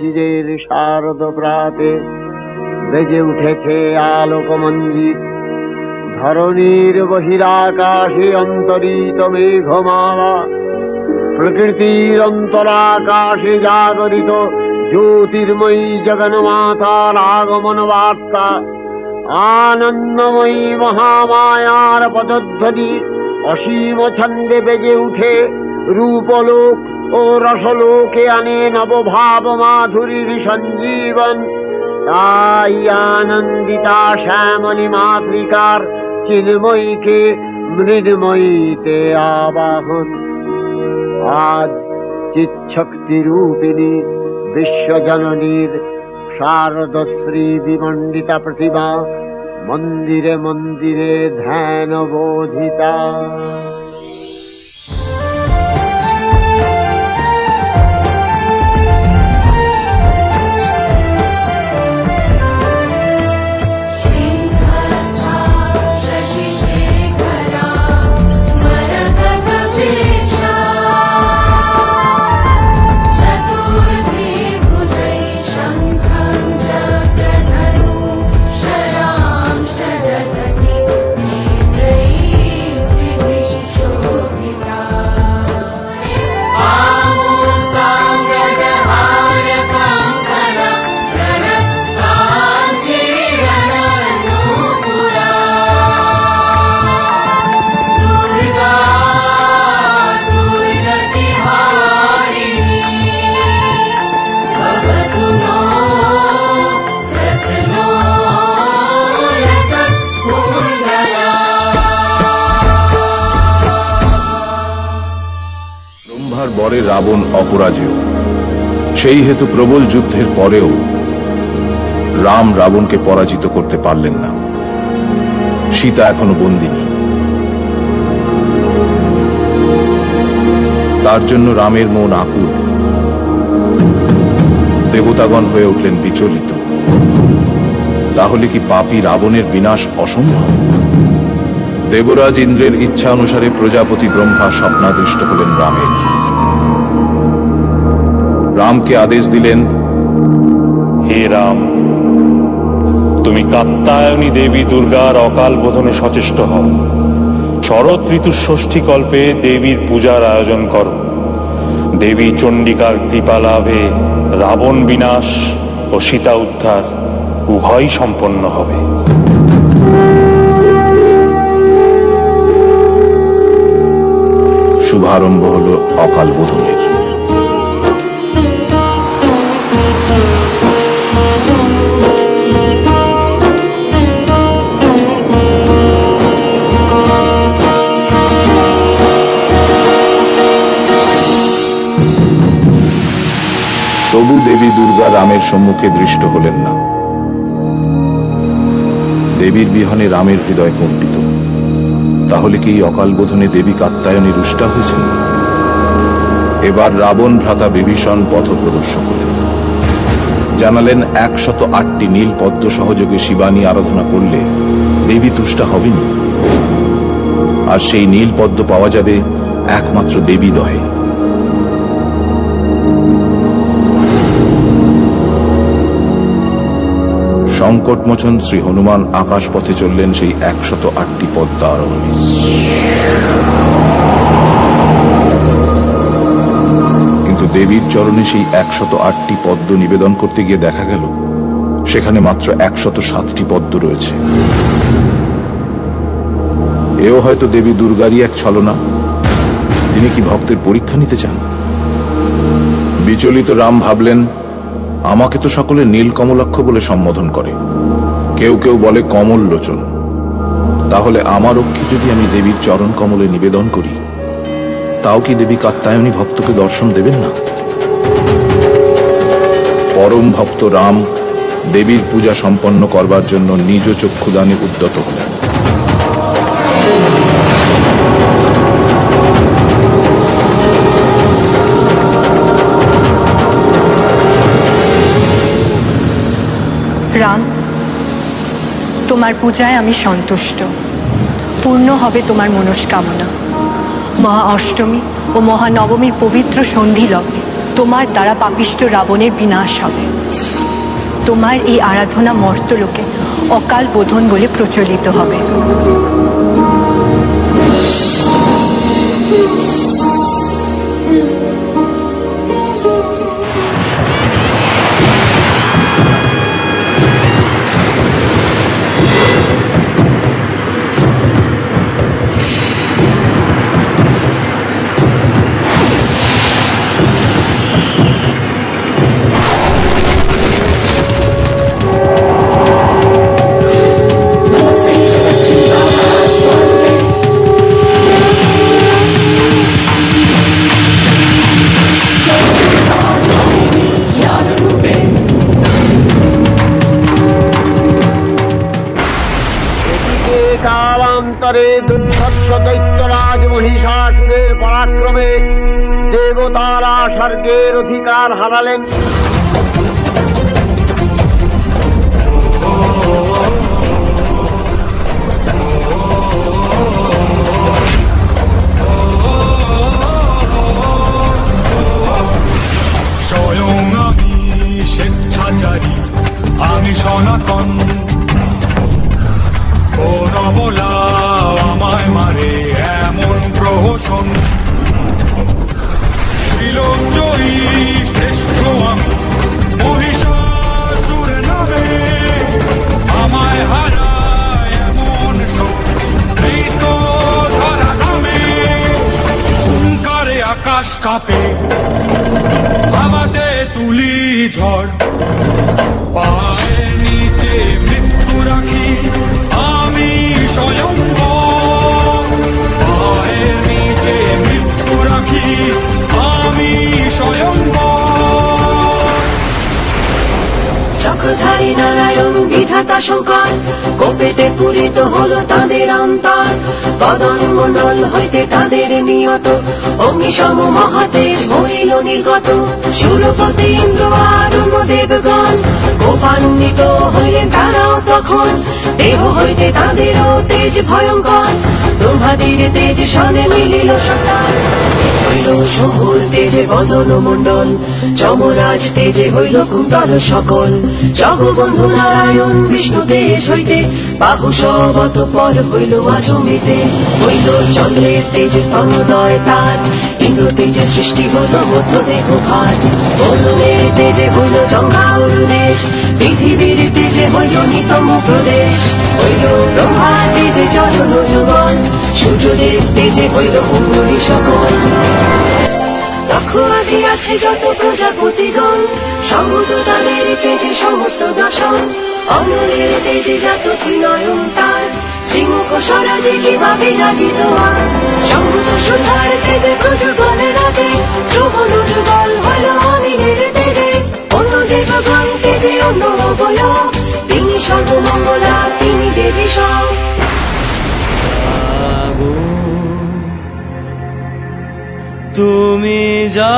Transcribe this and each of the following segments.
শিরের শারদ প্রাতে বেজে উঠেছে আলোকমঞ্জিত। ধরণীর বহিরাকাশে অন্তরিত মেঘমালা, প্রকৃতির অন্তরাকাশে জাগরিত জ্যোতির্ময়ী জগন্মাতার আগমন বার্তা। আনন্দময়ী মহামায়ার পদধ্বনি অসীম ছন্দে বেজে উঠে রূপলোক ও রসলোকে আনে নবভাব মাধুরীর সঞ্জীবন। তাই আনন্দিতা শ্যামলী মাতৃকার চিন্ময়ীকে মৃন্ময়ীতে আবাহন। আজ চিৎশক্তি রূপিণী বিশ্বজননীর শারদশ্রী বিমণ্ডিতা প্রতিমা মন্দিরে মন্দিরে ধ্যান বোধিতা। বরে রাবণ অপরাজেয়, সেই হেতু প্রবল যুদ্ধের পরেও রাম রাবণকে পরাজিত করতে পারলেন না। সীতা এখনো বন্দিনী। তার জন্য রামের মন আকুল। দেবতাগণ হয়ে উঠলেন বিচলিত। তাহলে কি পাপী রাবণের বিনাশ অসম্ভব? দেবরাজ ইন্দ্রের ইচ্ছা অনুসারে প্রজাপতি ব্রহ্মা স্বপ্নাদৃষ্ট হলেন রামের। রামকে আদেশ দিলেন, হে রাম, তুমি কাত্যায়নী দেবী দুর্গার অকাল বোধনে সচেষ্ট হও। শরৎ ঋতুর ষষ্ঠী কল্পে দেবীর পূজার আয়োজন করো। দেবী চণ্ডিকার কৃপা লাভে রাবণ বিনাশ ও সীতা উদ্ধার উভয়ই সম্পন্ন হবে। শুভারম্ভ হল অকাল বোধনের। তবু দেবী দুর্গা রামের সম্মুখে দৃষ্ট হলেন না। দেবীর বিহনে রামের হৃদয় কম্পিত। তাহলে কি অকাল বোধনে দেবী কাত্যায়নী রুষ্টা হয়েছেন? এবার রাবণ ভ্রাতা বিভীষণ পথ প্রদর্শক হলেন। জানালেন 108টি নীল পদ্ম সহযোগে শিবানী আরাধনা করলে দেবী তুষ্টা হবেনি। আর সেই নীল পদ্ম পাওয়া যাবে একমাত্র দেবী দহে। সংকটমোচন শ্রী হনুমান আকাশ পথে চললেন সেই 108টি পদ্ম আরোহণে। কিন্তু দেবীর চরণে সেই 108টি পদ্ম নিবেদন করতে গিয়ে দেখা গেল সেখানে মাত্র 107টি পদ্ম রয়েছে। এও হয়তো দেবী দুর্গারই এক ছলনা। তিনি কি ভক্তের পরীক্ষা নিতে চান? বিচলিত রাম ভাবলেন, আমাকে তো সকলে নীল কমলাক্ষ বলে সম্বোধন করে, কেউ কেউ বলে কমল লোচন। তাহলে আমার রক্ষে যদি আমি দেবীর চরণ কমলে নিবেদন করি, তাও কি দেবী কাত্যায়নী ভক্তকে দর্শন দেবেন না? পরম ভক্ত রাম দেবীর পূজা সম্পন্ন করবার জন্য নিজ চক্ষুদানে উদ্যত হলেন। রাম, তোমার পূজায় আমি সন্তুষ্ট। পূর্ণ হবে তোমার মনস্কামনা। মহা অষ্টমী ও মহানবমীর পবিত্র সন্ধি লগ্নে তোমার দ্বারা পাপিষ্ঠ রাবণের বিনাশ হবে। তোমার এই আরাধনা মর্তলোকে অকাল বোধন বলে প্রচলিত হবে। কালান্তরে দুর্ধর্ষ দৈত্যরাজ মহিষাসুরের পরাক্রমে দেবতারা স্বর্গের অধিকার হারালেন। স্বয়ং আমি স্বেচ্ছাচারী, আমি সনাতন। বলা আমায় মারে এমন প্রহসন, বিলোপজয়ী শ্রেষ্ঠ আমি মহিষাসুর নামে। আমায় হারায় এমন শক্তি এই তো ধরা ধামে। হুঙ্কারে আকাশ কাঁপে, হাওয়াতে তুলি ঝড়, পায়ের নিচে মৃত্যু রাখি আমি স্বয়ংবর। পায়ের নিচে মৃত্যু রাখি আমি স্বয়ংবর। চক্রধারী নারায়ণ বিধাতা শঙ্কর, কোপেতে পূরিত হলো তাদের অন্তর। বদন মণ্ডল হইতে তাদের নিয়ত অগ্নিসম মহাতেজ হইল নির্গত। সুরপতি ইন্দ্র আর অন্য দেবগণ কোপান্বিত হইলেন তারাও তখন। দেহ হইতে তাদেরও তেজ ভয়ঙ্কর, ব্রহ্মাদির তেজ সনে মিলিল সন্তান। হইল শম্ভুর তেজে বদন মণ্ডল, যমরাজ তেজে হইল কুন্তল সকল। জগবন্ধু নারায়ণ বিষ্ণু তেজ হইতে বাহু সবত পর হইল আজমিতে। হইল চন্দ্রের তেজে স্তনোদয় তার, ইন্দ্র তেজে সৃষ্টি হইল মধ্য দেহ ভার। বরুণের তেজে হইল জঙ্ঘাউর দেশ, পৃথিবীর তেজে হইল নিতম প্রদেশ। হইল ব্রহ্মার তেজে চরণ যুগল, সূর্যদেব তেজে হইল কুণ্ডলী সকল। দক্ষ আদি আছে যত প্রজাপতিগণ, সমুদ্র তাদের তেজে সমস্ত দর্শন। অমলের তেজে জাত ত্রিনয়ন তার, শ্রীমুখ স্বরাজে কিবা বিরাজিত আর। সমুদ্র সুধার তেজে প্রযুগলে রাজে, যৌবন যুগল হইল অনিলের তেজে। অন্য দেবগণ তেজে অন্য অবয়ব, তিনি সর্বমঙ্গলা তিনি দেবী সব। তুমি জাগো,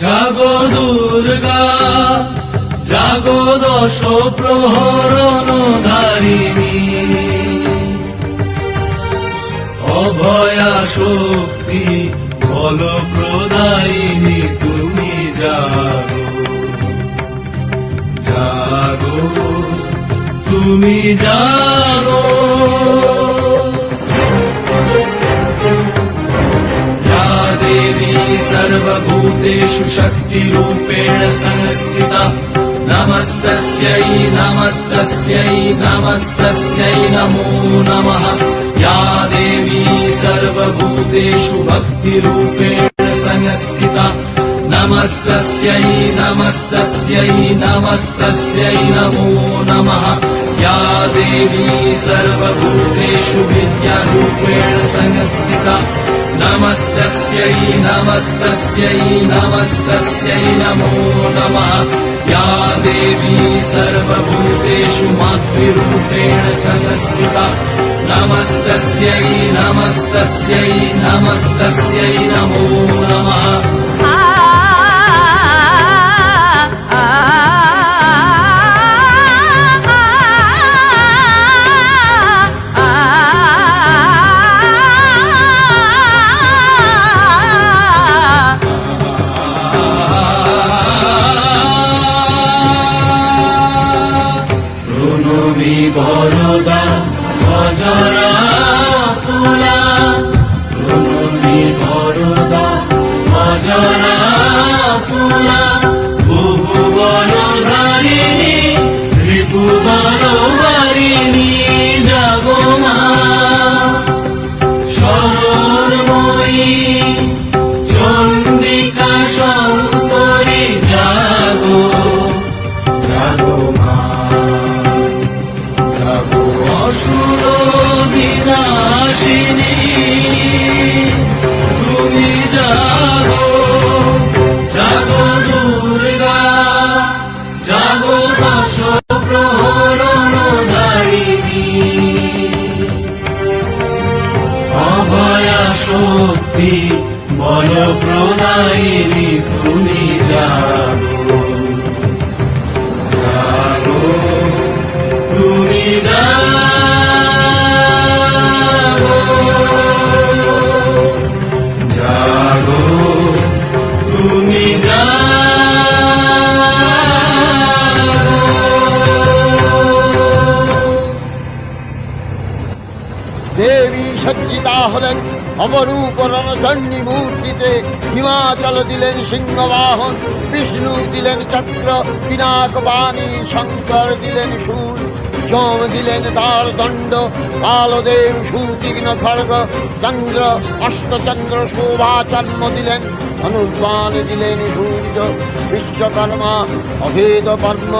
জাগো দুর্গা, জাগো দশ প্রহরণ ধারিণী। অভয়া শক্তি বল প্রদায়িনী, তুমি জাগো জাগো, তুমি জাগো। या देवी सर्वभूतेषु शक्तिरूपेण संस्थिता, नमस्तस्यै नमस्तस्यै नमस्तस्यै नमो नमः। या देवी सर्वभूतेषु भक्तिरूपेण संस्थिता, नमस्तस्यै नमस्तस्यै नमस्तस्यै नमो नमः। या देवी सर्वभूतेषु विद्यारूपेण संस्थिता, नमस्तस्यै नमस्तस्यै नमस्तस्यै नमो नमः। या देवी सर्वभूतेषु मातृरूपेण संस्थिता, नमस्तस्यै नमस्तस्यै नमस्तस्यै नमो नमः। চণ্ডিকা শঙ্করী জাগো জাগো মা জাগো অসুর বিনাশিনী তুমি জাগো জাগো দুর্গা জাগো দশ প্রহরণধারিণী অভয়া শক্তি বল প্রদায়িনী তুমি জাগো জাগো তুমি জাগো জাগো তুমি দেবী সজ্জিতা হলেন অপরূপ রণচণ্ডী মূর্তিতে। হিমাচল দিলেন সিংহবাহন, বিষ্ণু দিলেন চক্র পিনাক বাণী, শঙ্কর দিলেন শূল, যম দিলেন তার দণ্ড, কালদেব সুতীক্ষ্ণ খড়গ, চন্দ্র অষ্টচন্দ্র শোভাচর্ম দিলেন, ধনুর্বাণ দিলেন সূর্য, বিশ্বকর্মা অভেদ কর্ম,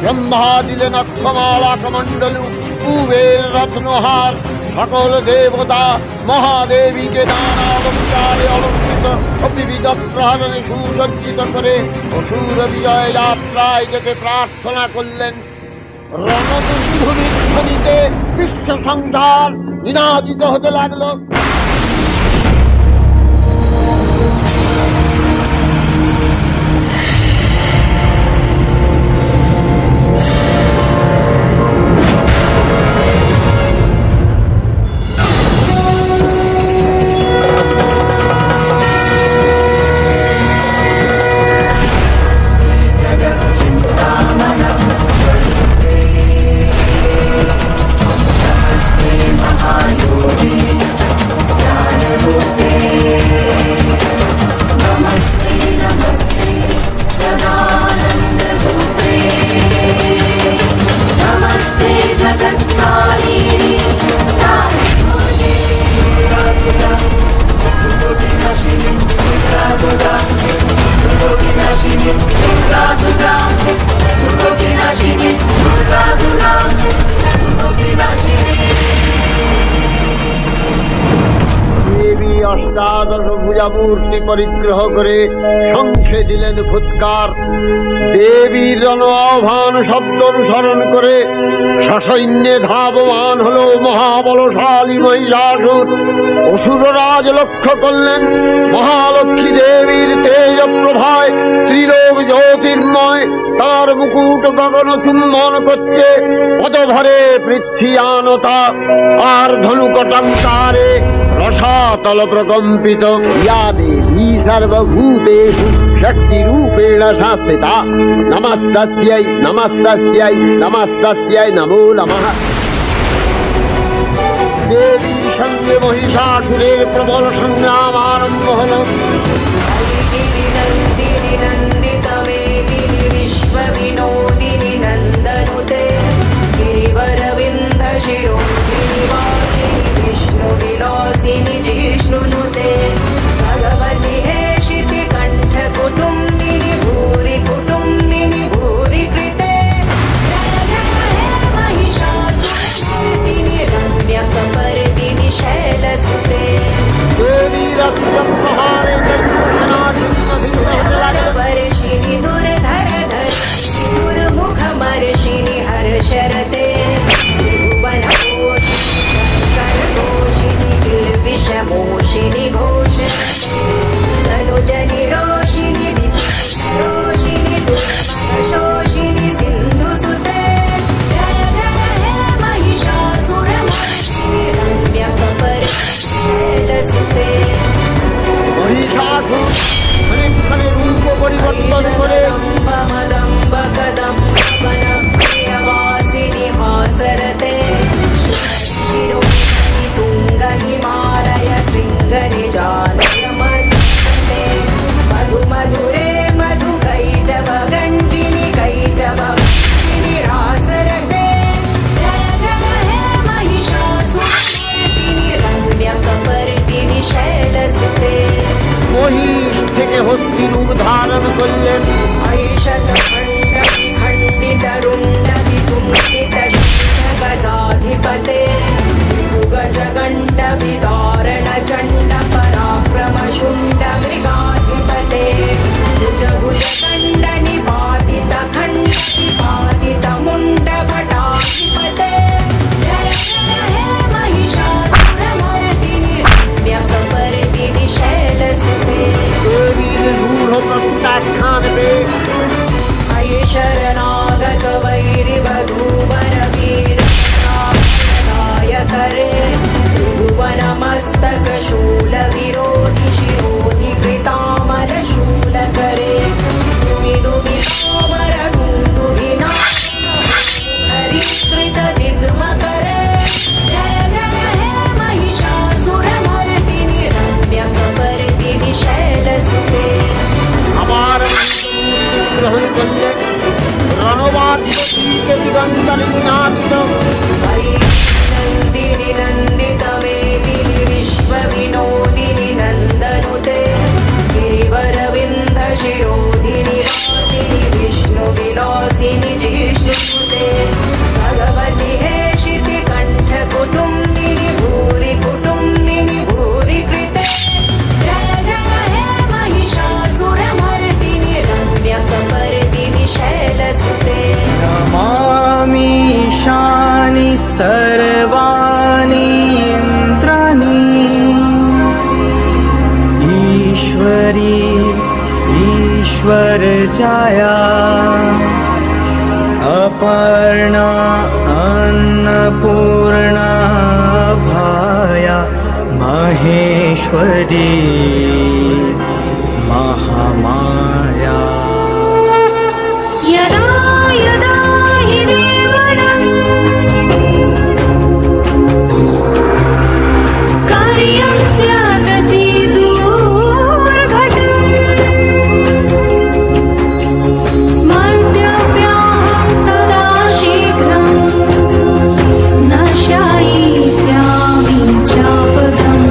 ব্রহ্মা দিলেন অক্ষমালা কমণ্ডলু, কুবের রত্নহার, সকল দেবতা মহাদেবীকে নানা অলঙ্কারে অলঙ্কৃত ও বিবিধ প্রহরণে সুসজ্জিত করে অসুর বিজয় যাত্রায় যেতে প্রার্থনা করলেন। রণদুন্ধুনির ধ্বনিতে বিশ্ব সংসার নিনাদিত হতে লাগলো। অষ্টাদশ ভুজা মূর্তি পরিগ্রহ করে শঙ্খে দিলেন ফুৎকার। দেবীর রণ আহ্বান শব্দ অনুসরণ করে সসৈন্যে ধাবমান হল মহাবলশালী মহিষাসুর। অসুররাজ লক্ষ্য করলেন মহালক্ষ্মী দেবীর তেজ প্রভায় ত্রিলোক জ্যোতির্ময়, তার মুকুট গগন চুম্বন করছে, পদভরে পৃথ্বীয়ানতা আর ধনুকটঙ্কারে রসাতল প্রকম্পিত। ইয়া দেবী সর্বভূতেষু শক্তিরূপেণ সংস্থিতা, নমস্তস্यै নমস্তস্यै নমস্তস্यै নমো নমঃ। দেবীর সঙ্গে মহিষাসুরের প্রবল সংগ্রাম আরম্ভ হল। विश्वविनोदिनि नन्दनुते गिरिवरविन्द शिरोमणि वासिनि विष्णुविलासिनि जिष्णुनुते भगवति हेशिति कण्ठ कुटुम्बिनि भूरि कुटुम्बिनि भूरि कृते जय जय हे महिषासुरमर्दिनि रम्यकपर्दिनि शैलसुते वर्षिणि दुर्धर दुर्मुखमर्षिणि हर्षरते शङ्करघोषिणि किल्बिषमोषिणि घोषरते तनुजनि रोषिणि रोषिणि दुर्मदशोषिणि सिन्धुसुते जय जय हे महिषासुरमर्दिनि रम्यकपर्दिनि মহিষাসুর অনেকখানে রূপ পরিবর্তন করে हिमालय शृङ्गनि जालयमधुरे मधु मधुरे मधु कैटव गञ्जिनि कैटव रासरते जय जय हे महिषासुरमर्दिनि रम्यकपर्दिनि शैलसुते থেকে হস্তি রূপ ধারণ করলেন। गजाधिपते गजगण्ड विदारण चण्ड पराक्रम शुण्ड मृगाधिपते भुज भुजगण्ड निपातित खण्ड निपातित मुण्ड भटाधिपते जय जय हे महिषासुरमर्दिनि रम्यकपर्दिनि शैलसुते रूढ़ प्रत्याख्यान पे शरणागत वैरि वधूवर वीर करे त्रिभुवन मस्तक शूल विरोधि शिरोधि कृतामल शूल करे दुमि दुमि सोमर दुन्दुभिना हरिकृत दिग्म करे जय जय हे महिषासुरमर्दिनि रम्यकपर्दिनि शैलसुते আমার গ্রহণ করলে রণবাদ্যকে দিগন্তরে নিনাদিত नन्दिनि नन्दितमेदिनि विश्वविनोदिनि नन्दनुते गिरिवरविन्द शिरोधिनि वासिनि विष्णुविलासिनि जिष्णुसुते भगवति हेशिति कण्ठकुटुम्बिनि भूरि कुटुम्बिनि भूरि कृते जय जय हे महिषासुरमर्दिनि रम्यकपर्दिनि शैलसुते नमामीशानि सर्वाणि इन्द्राणि ईश्वरी ईश्वर जाया अपर्णा अन्नपूर्णा भाया महेश्वरी महामाया यदा यदा हि देवनं कार्यं स्यादति दूर्घटम् स्मर्त्यप्याहं तदा शीघ्रं नश्यायिष्यामि चापदम्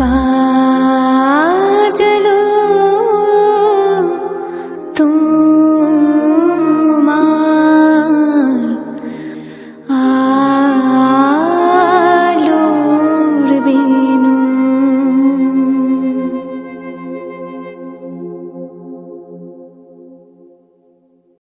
বাবা